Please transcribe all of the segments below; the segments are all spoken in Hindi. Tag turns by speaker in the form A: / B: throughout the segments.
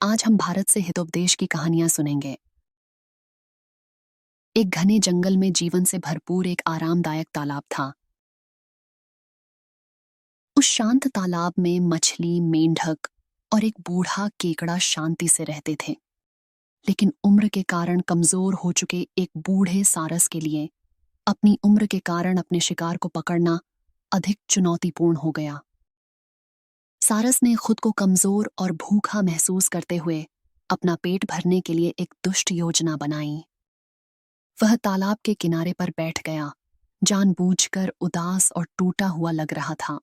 A: आज हम भारत से हितोपदेश की कहानियां सुनेंगे। एक घने जंगल में जीवन से भरपूर एक आरामदायक तालाब था। उस शांत तालाब में मछली, मेंढक और एक बूढ़ा केकड़ा शांति से रहते थे। लेकिन उम्र के कारण कमजोर हो चुके एक बूढ़े सारस के लिए अपनी उम्र के कारण अपने शिकार को पकड़ना अधिक चुनौतीपूर्ण हो गया। सारस ने खुद को कमजोर और भूखा महसूस करते हुए अपना पेट भरने के लिए एक दुष्ट योजना बनाई। वह तालाब के किनारे पर बैठ गया, जानबूझकर उदास और टूटा हुआ लग रहा था।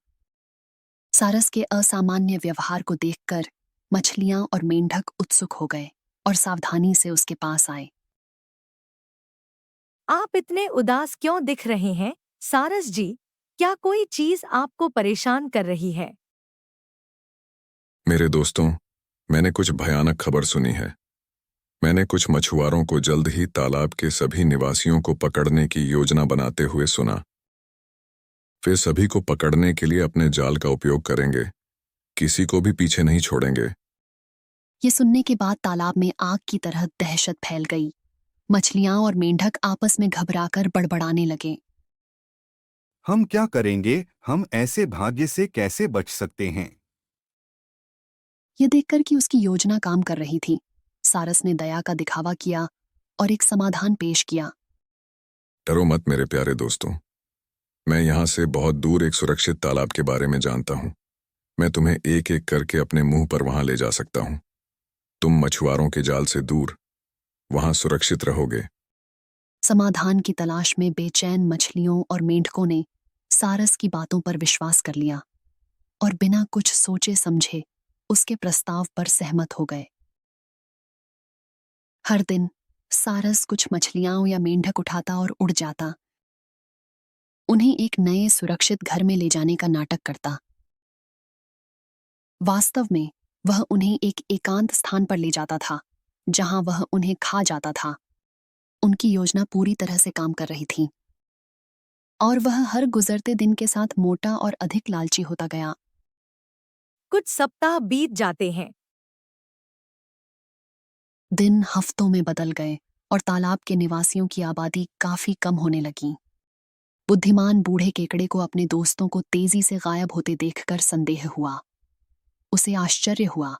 A: सारस के असामान्य व्यवहार को देखकर मछलियां और मेंढक उत्सुक हो गए और सावधानी से उसके पास आए।
B: आप इतने उदास क्यों दिख रहे हैं, सारस जी? क्या कोई चीज आपको परेशान कर रही है?
C: मेरे दोस्तों, मैंने कुछ भयानक खबर सुनी है। मैंने कुछ मछुआरों को जल्द ही तालाब के सभी निवासियों को पकड़ने की योजना बनाते हुए सुना। वे सभी को पकड़ने के लिए अपने जाल का उपयोग करेंगे, किसी को भी पीछे नहीं छोड़ेंगे।
A: ये सुनने के बाद तालाब में आग की तरह दहशत फैल गई। मछलियां और मेंढक आपस में घबराकर बड़बड़ाने लगे।
D: हम क्या करेंगे? हम ऐसे भाग्य से कैसे बच सकते हैं?
A: ये देखकर कि उसकी योजना काम कर रही थी, सारस ने दया का दिखावा किया और एक समाधान पेश किया।
C: डरो मत मेरे प्यारे दोस्तों, मैं यहाँ से बहुत दूर एक सुरक्षित तालाब के बारे में जानता हूँ। मैं तुम्हें एक एक करके अपने मुंह पर वहां ले जा सकता हूँ। तुम मछुआरों के जाल से दूर वहां सुरक्षित रहोगे।
A: समाधान की तलाश में बेचैन मछलियों और मेंढकों ने सारस की बातों पर विश्वास कर लिया और बिना कुछ सोचे समझे उसके प्रस्ताव पर सहमत हो गए। हर दिन सारस कुछ मछलियां या मेंढक उठाता और उड़ जाता, उन्हें एक नए सुरक्षित घर में ले जाने का नाटक करता। वास्तव में वह उन्हें एक एकांत स्थान पर ले जाता था, जहां वह उन्हें खा जाता था। उनकी योजना पूरी तरह से काम कर रही थी और वह हर गुजरते दिन के साथ मोटा और अधिक लालची होता गया।
B: कुछ सप्ताह बीत जाते हैं।
A: दिन हफ्तों में बदल गए और तालाब के निवासियों की आबादी काफी कम होने लगी। बुद्धिमान बूढ़े केकड़े को अपने दोस्तों को तेजी से गायब होते देखकर संदेह हुआ। उसे आश्चर्य हुआ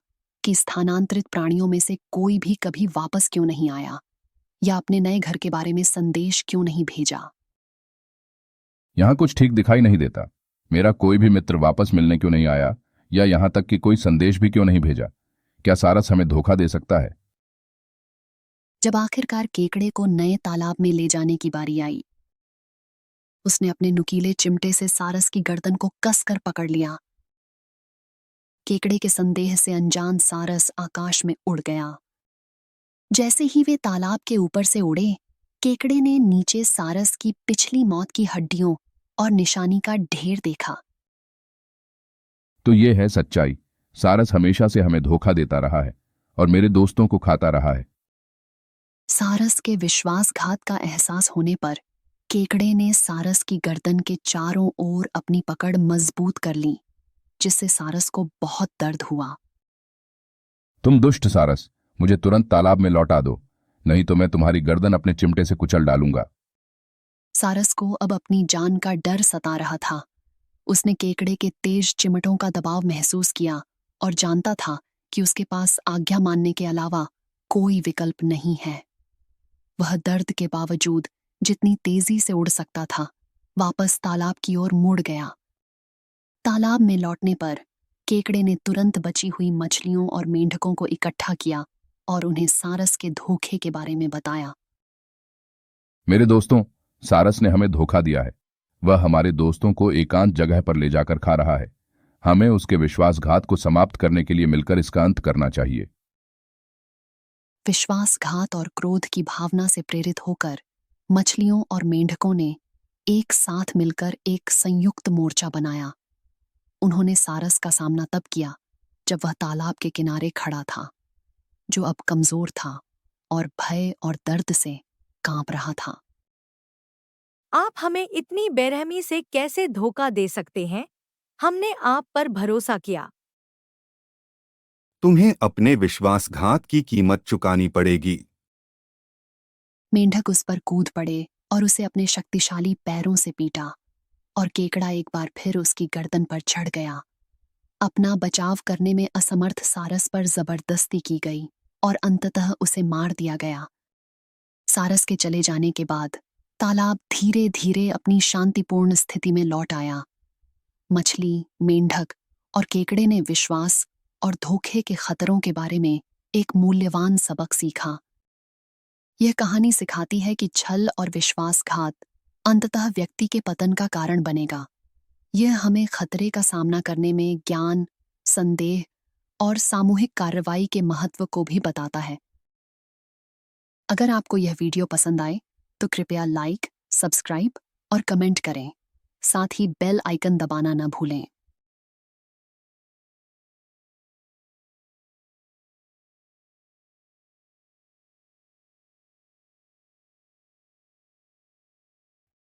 A: कि स्थानांतरित प्राणियों में से कोई भी कभी वापस क्यों नहीं आया या अपने नए घर के बारे में संदेश क्यों नहीं भेजा।
E: यहाँ कुछ ठीक दिखाई नहीं देता। मेरा कोई भी मित्र वापस मिलने क्यों नहीं आया, या यहाँ तक कि कोई संदेश भी क्यों नहीं भेजा? क्या सारस हमें धोखा दे सकता है?
A: जब आखिरकार केकड़े को नए तालाब में ले जाने की बारी आई, उसने अपने नुकीले चिमटे से सारस की गर्दन को कसकर पकड़ लिया। केकड़े के संदेह से अनजान सारस आकाश में उड़ गया। जैसे ही वे तालाब के ऊपर से उड़े, केकड़े ने नीचे सारस की पिछली मौत की हड्डियों और निशानी का ढेर देखा।
E: तो ये है सच्चाई। सारस हमेशा से हमें धोखा देता रहा है और मेरे दोस्तों को खाता रहा है।
A: सारस के विश्वासघात का एहसास होने पर केकड़े ने सारस की गर्दन के चारों ओर अपनी पकड़ मजबूत कर ली, जिससे सारस को बहुत दर्द हुआ।
E: तुम दुष्ट सारस, मुझे तुरंत तालाब में लौटा दो, नहीं तो मैं तुम्हारी गर्दन अपने चिमटे से कुचल डालूंगा।
A: सारस को अब अपनी जान का डर सता रहा था। उसने केकड़े के तेज चिमटों का दबाव महसूस किया और जानता था कि उसके पास आज्ञा मानने के अलावा कोई विकल्प नहीं है। वह दर्द के बावजूद जितनी तेजी से उड़ सकता था, वापस तालाब की ओर मुड़ गया। तालाब में लौटने पर केकड़े ने तुरंत बची हुई मछलियों और मेंढकों को इकट्ठा किया और उन्हें सारस के धोखे के बारे में बताया।
E: मेरे दोस्तों, सारस ने हमें धोखा दिया है। वह हमारे दोस्तों को एकांत जगह पर ले जाकर खा रहा है। हमें उसके विश्वासघात को समाप्त करने के लिए मिलकर इसका अंत करना चाहिए।
A: विश्वासघात और क्रोध की भावना से प्रेरित होकर मछलियों और मेंढकों ने एक साथ मिलकर एक संयुक्त मोर्चा बनाया। उन्होंने सारस का सामना तब किया जब वह तालाब के किनारे खड़ा था, जो अब कमजोर था और भय और दर्द से कांप रहा था।
B: आप हमें इतनी बेरहमी से कैसे धोखा दे सकते हैं? हमने आप पर भरोसा किया।
D: तुम्हें अपने विश्वासघात की कीमत चुकानी पड़ेगी।
A: मेंढक उस पर कूद पड़े और उसे अपने शक्तिशाली पैरों से पीटा, और केकड़ा एक बार फिर उसकी गर्दन पर चढ़ गया। अपना बचाव करने में असमर्थ सारस पर जबरदस्ती की गई और अंततः उसे मार दिया गया। सारस के चले जाने के बाद तालाब धीरे धीरे अपनी शांतिपूर्ण स्थिति में लौट आया। मछली, मेंढक और केकड़े ने विश्वास और धोखे के खतरों के बारे में एक मूल्यवान सबक सीखा। यह कहानी सिखाती है कि छल और विश्वासघात अंततः व्यक्ति के पतन का कारण बनेगा। यह हमें खतरे का सामना करने में ज्ञान, संदेह और सामूहिक कार्रवाई के महत्व को भी बताता है। अगर आपको यह वीडियो पसंद आए तो कृपया लाइक, सब्सक्राइब और कमेंट करें। साथ ही बेल आइकन दबाना न भूलें।